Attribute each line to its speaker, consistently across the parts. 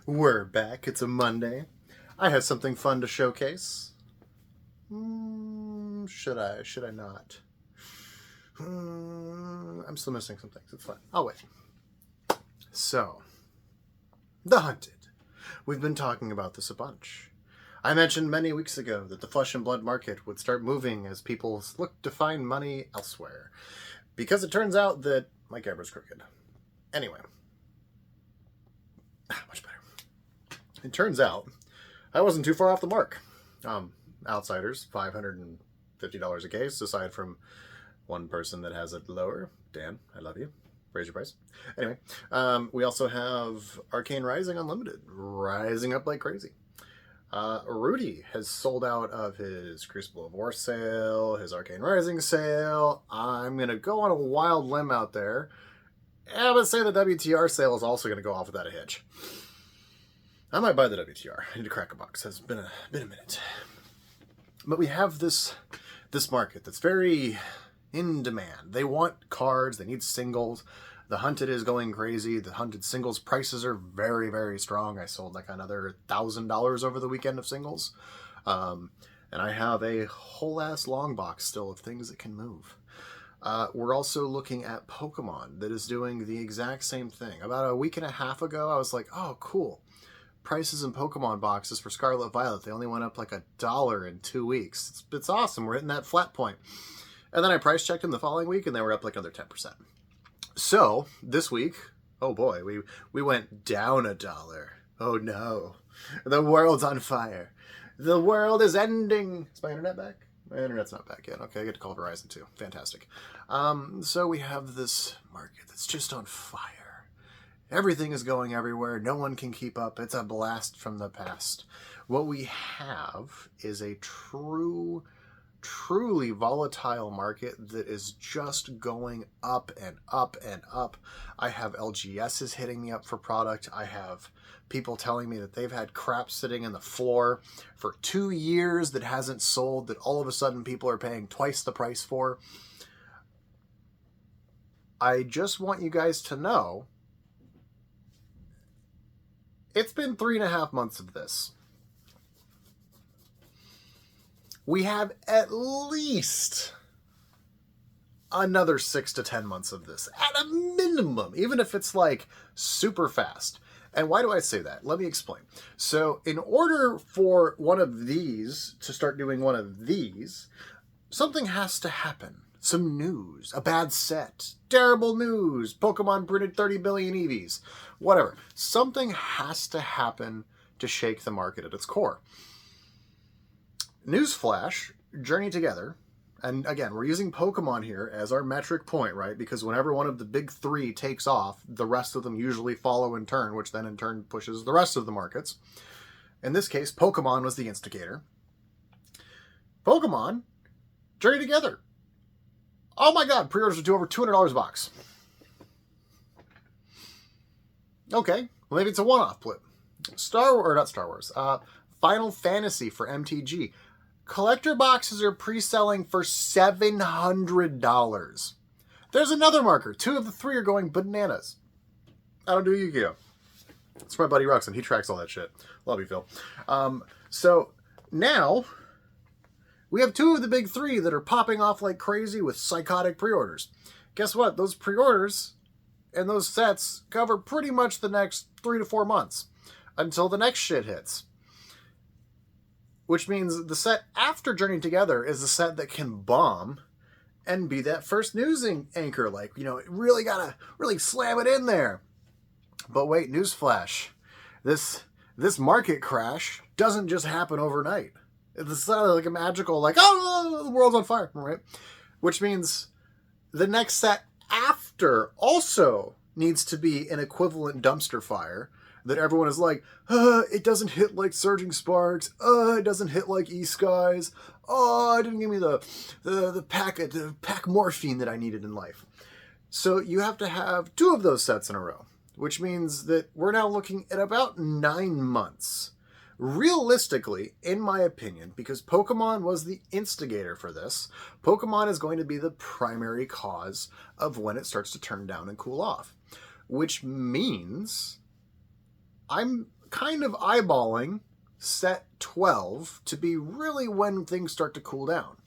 Speaker 1: We're back. It's a Monday. I have something fun to showcase. Should I? Should I not? I'm still missing some things. It's fine. I'll wait. So, The Hunted. We've been talking about this a bunch. I mentioned many weeks ago that the flesh and blood market would start moving as people look to find money elsewhere. Because it turns out that my camera's crooked. Anyway. Much better. It turns out I wasn't too far off the mark. Outsiders, $550 a case, aside from one person that has it lower. Dan, I love you. Raise your price. Anyway, we also have Arcane Rising Unlimited, rising up like crazy. Rudy has sold out of his Crucible of War sale, his Arcane Rising sale. I'm going to go on a wild limb out there. And I'm going to say the WTR sale is also going to go off without a hitch. I might buy the WTR. I need to crack a box. It's been a minute. But we have this market that's very in demand. They want cards. They need singles. The Hunted is going crazy. The Hunted singles prices are very, very strong. I sold like another $1,000 over the weekend of singles. And I have a whole ass long box still of things that can move. We're also looking at Pokemon that is doing the exact same thing. About a week and a half ago, I was like, oh, cool. Prices in Pokemon boxes for Scarlet Violet, they only went up like $1 in 2 weeks. It's awesome. We're hitting that flat point. And then I price checked them the following week and they were up like another 10%. So this week, oh boy, we went down $1. Oh no. The world's on fire. The world is ending. Is my internet back? My internet's not back yet. Okay, I get to call Verizon too. Fantastic. So we have this market that's just on fire. Everything is going everywhere. No one can keep up. It's a blast from the past. What we have is a truly volatile market that is just going up and up and up. I have LGSs hitting me up for product. I have people telling me that they've had crap sitting in the floor for 2 years that hasn't sold, that all of a sudden people are paying twice the price for. I just want you guys to know it's been 3.5 months of this. We have at least another 6 to 10 months of this at a minimum, even if it's like super fast. And why do I say that? Let me explain. So in order for one of these to start doing one of these, something has to happen. Some news, a bad set, terrible news, Pokemon printed 30 billion EVs, whatever. Something has to happen to shake the market at its core. Newsflash, Journey Together, and again, we're using Pokemon here as our metric point, right? Because whenever one of the big three takes off, the rest of them usually follow in turn, which then in turn pushes the rest of the markets. In this case, Pokemon was the instigator. Pokemon, Journey Together. Oh my god, pre-orders are to over $200 a box. Okay, well maybe it's a one-off blip. Final Fantasy for MTG. Collector boxes are pre-selling for $700. There's another marker. 2 of the 3 are going bananas. I don't do Yu-Gi-Oh! It's my buddy Ruxin. He tracks all that shit. Love you, Phil. So now we have 2 of the big 3 that are popping off like crazy with psychotic pre-orders. Guess what? Those pre-orders and those sets cover pretty much the next 3 to 4 months until the next shit hits. Which means the set after Journey Together is the set that can bomb and be that first news anchor. Like, you know, really gotta slam it in there. But wait, newsflash. This market crash doesn't just happen overnight. It's not like a magical, like, oh, the world's on fire, right? Which means the next set after also needs to be an equivalent dumpster fire that everyone is like, it doesn't hit like Surging Sparks. It doesn't hit like E-Skies. It didn't give me the pack morphine that I needed in life. So you have to have 2 of those sets in a row, which means that we're now looking at about 9 months. Realistically, in my opinion, because Pokemon was the instigator for this, Pokemon is going to be the primary cause of when it starts to turn down and cool off. Which means I'm kind of eyeballing set 12 to be really when things start to cool down.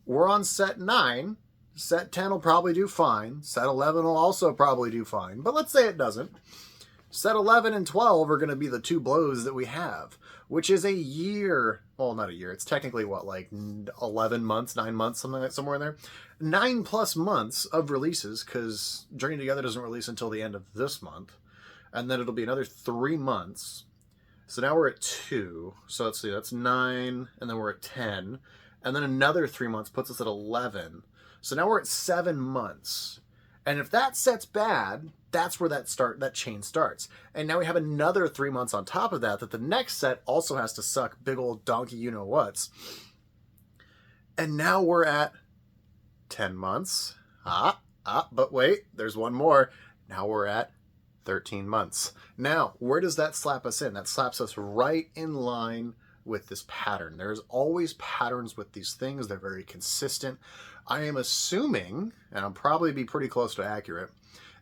Speaker 1: We're on set 9. Set 10 will probably do fine. Set 11 will also probably do fine. But let's say it doesn't. Set 11 and 12 are going to be the two blows that we have, which is a year. Well, not a year. It's technically what, like 11 months, 9 months, something like somewhere in there. 9+ months of releases, because Journey Together doesn't release until the end of this month. And then it'll be another 3 months. So now we're at 2. So let's see, that's 9, and then we're at 10. And then another 3 months puts us at 11. So now we're at 7 months. And if that set's bad, that's where that chain starts. And now we have another 3 months on top of that the next set also has to suck big old donkey you-know-whats. And now we're at 10 months. But wait, there's one more. Now we're at 13 months. Now, where does that slap us in? That slaps us right in line with this pattern. There's always patterns with these things. They're very consistent. I am assuming, and I'll probably be pretty close to accurate,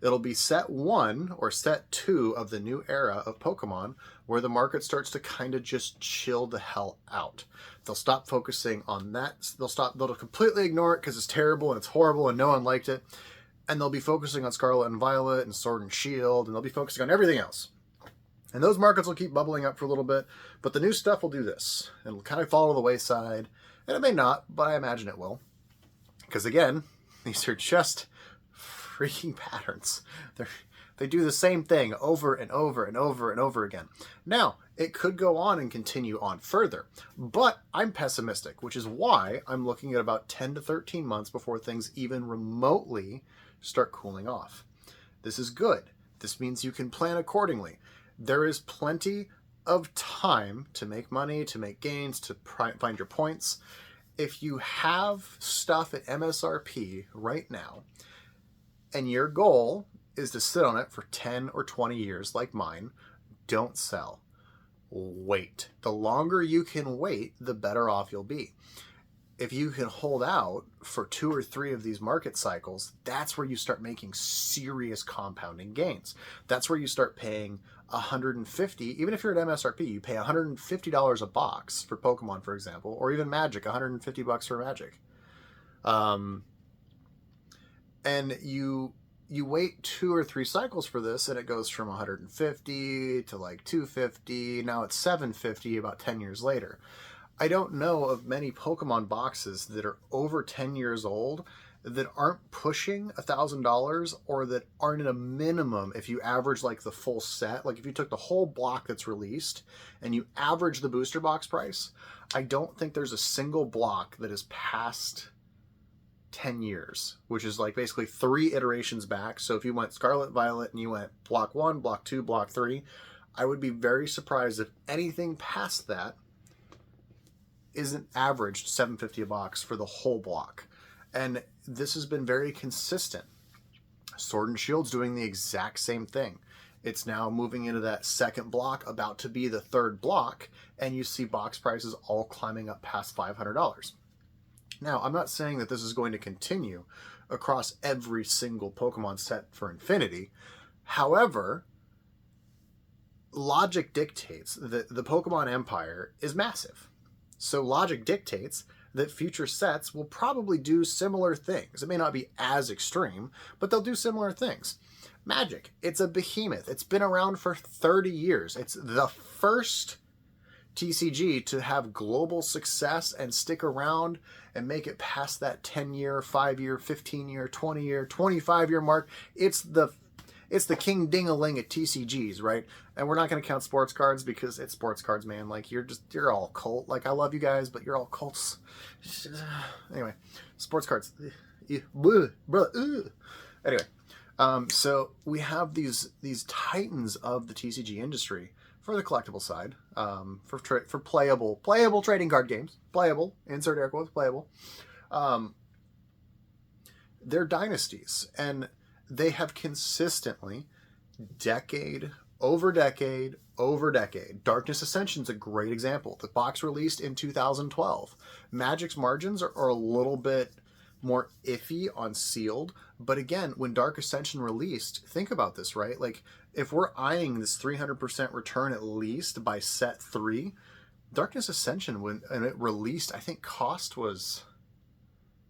Speaker 1: it'll be set 1 or set 2 of the new era of Pokemon where the market starts to kind of just chill the hell out. They'll stop focusing on that. They'll completely ignore it because it's terrible and it's horrible and no one liked it. And they'll be focusing on Scarlet and Violet and Sword and Shield, and they'll be focusing on everything else. And those markets will keep bubbling up for a little bit, but the new stuff will do this. It'll kind of fall to the wayside, and it may not, but I imagine it will. Because again, these are just freaking patterns. They do the same thing over and over and over and over again. Now, it could go on and continue on further, but I'm pessimistic, which is why I'm looking at about 10 to 13 months before things even remotely start cooling off. This is good. This means you can plan accordingly. There is plenty of time to make money, to make gains, to find your points. If you have stuff at MSRP right now, and your goal is to sit on it for 10 or 20 years like mine, don't sell. Wait. The longer you can wait, the better off you'll be. If you can hold out for 2 or 3 of these market cycles, that's where you start making serious compounding gains. That's where you start paying $150, even if you're at MSRP, you pay $150 a box for Pokemon, for example, or even Magic, $150 for Magic. And you wait 2 or 3 cycles for this, and it goes from 150 to like 250. Now it's 750 about 10 years later. I don't know of many Pokemon boxes that are over 10 years old that aren't pushing $1,000 or that aren't at a minimum if you average like the full set. Like if you took the whole block that's released and you average the booster box price, I don't think there's a single block that is past 10 years, which is like basically 3 iterations back. So if you went Scarlet, Violet, and you went block 1, block 2, block 3, I would be very surprised if anything past that isn't averaged $750 a box for the whole block. And this has been very consistent. Sword and Shield's doing the exact same thing. It's now moving into that second block, about to be the third block, and you see box prices all climbing up past $500. Now, I'm not saying that this is going to continue across every single Pokemon set for Infinity. However, logic dictates that the Pokemon Empire is massive. So logic dictates that future sets will probably do similar things. It may not be as extreme, but they'll do similar things. Magic, it's a behemoth. It's been around for 30 years. It's the first TCG to have global success and stick around and make it past that 10-year, 5-year, 15-year, 20-year, 25-year mark. It's the king ding-a-ling at TCGs, right? And we're not going to count sports cards because it's sports cards, man. Like, you're all cult. Like, I love you guys, but you're all cults. Anyway, sports cards. Anyway, so we have these titans of the TCG industry for the collectible side, for playable trading card games. Playable, insert air quotes, playable. They're dynasties, and they have consistently, decade over decade over decade. Darkness Ascension's a great example. The box released in 2012. Magic's margins are a little bit more iffy on sealed. But again, when Dark Ascension released, think about this, right? Like, if we're eyeing this 300% return at least by set 3, Darkness Ascension, when it released, I think cost was,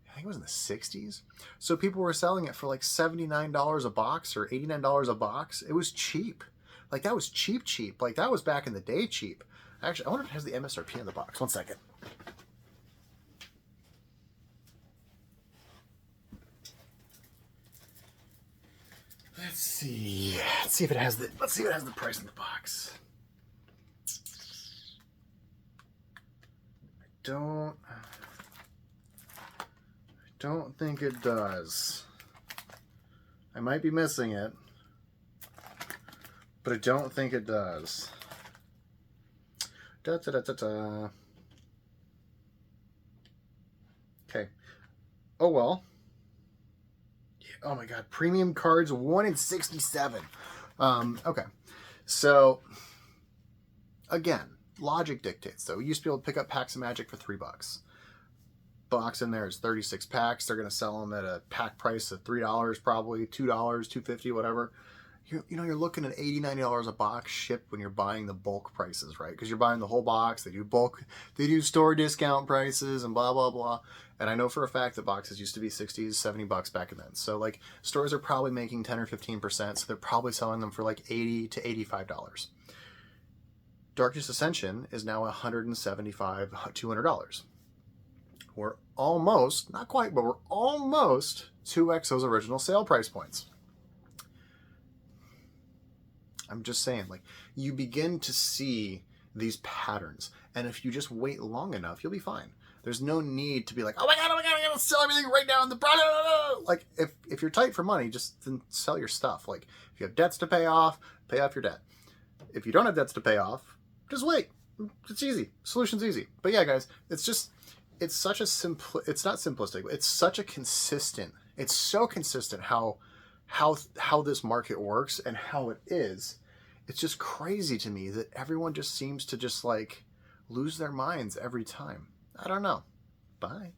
Speaker 1: I think it was in the 60s. So people were selling it for like $79 a box or $89 a box. It was cheap. Like, that was cheap, cheap. Like, that was back in the day cheap. Actually, I wonder if it has the MSRP in the box. One second. Let's see. Let's see if it has the price in the box. I don't think it does. I might be missing it, but I don't think it does. Da, da, da, da, da. Okay. Oh well. Oh my god, premium cards, 1 in 67. Okay. So, again, logic dictates. So, we used to be able to pick up packs of Magic for $3. Box in there is 36 packs. They're going to sell them at a pack price of $3 probably, $2, $2.50, whatever. You're looking at $80, $90 a box shipped when you're buying the bulk prices, right? Because you're buying the whole box. They do bulk, they do store discount prices and blah, blah, blah. And I know for a fact that boxes used to be 60, 70 bucks back then. So like stores are probably making 10 or 15%. So they're probably selling them for like $80 to $85. Darkness Ascension is now $175, $200. We're almost, not quite, but we're almost 2x those original sale price points. I'm just saying, like, you begin to see these patterns. And if you just wait long enough, you'll be fine. There's no need to be like, oh my God, I gotta sell everything right now in the product. Like, if you're tight for money, just then sell your stuff. Like, if you have debts to pay off your debt. If you don't have debts to pay off, just wait. It's easy. Solution's easy. But yeah, guys, it's such a it's not simplistic. It's such a consistent, it's so consistent how this market works and how it is. It's just crazy to me that everyone just seems to just like lose their minds every time. I don't know. Bye.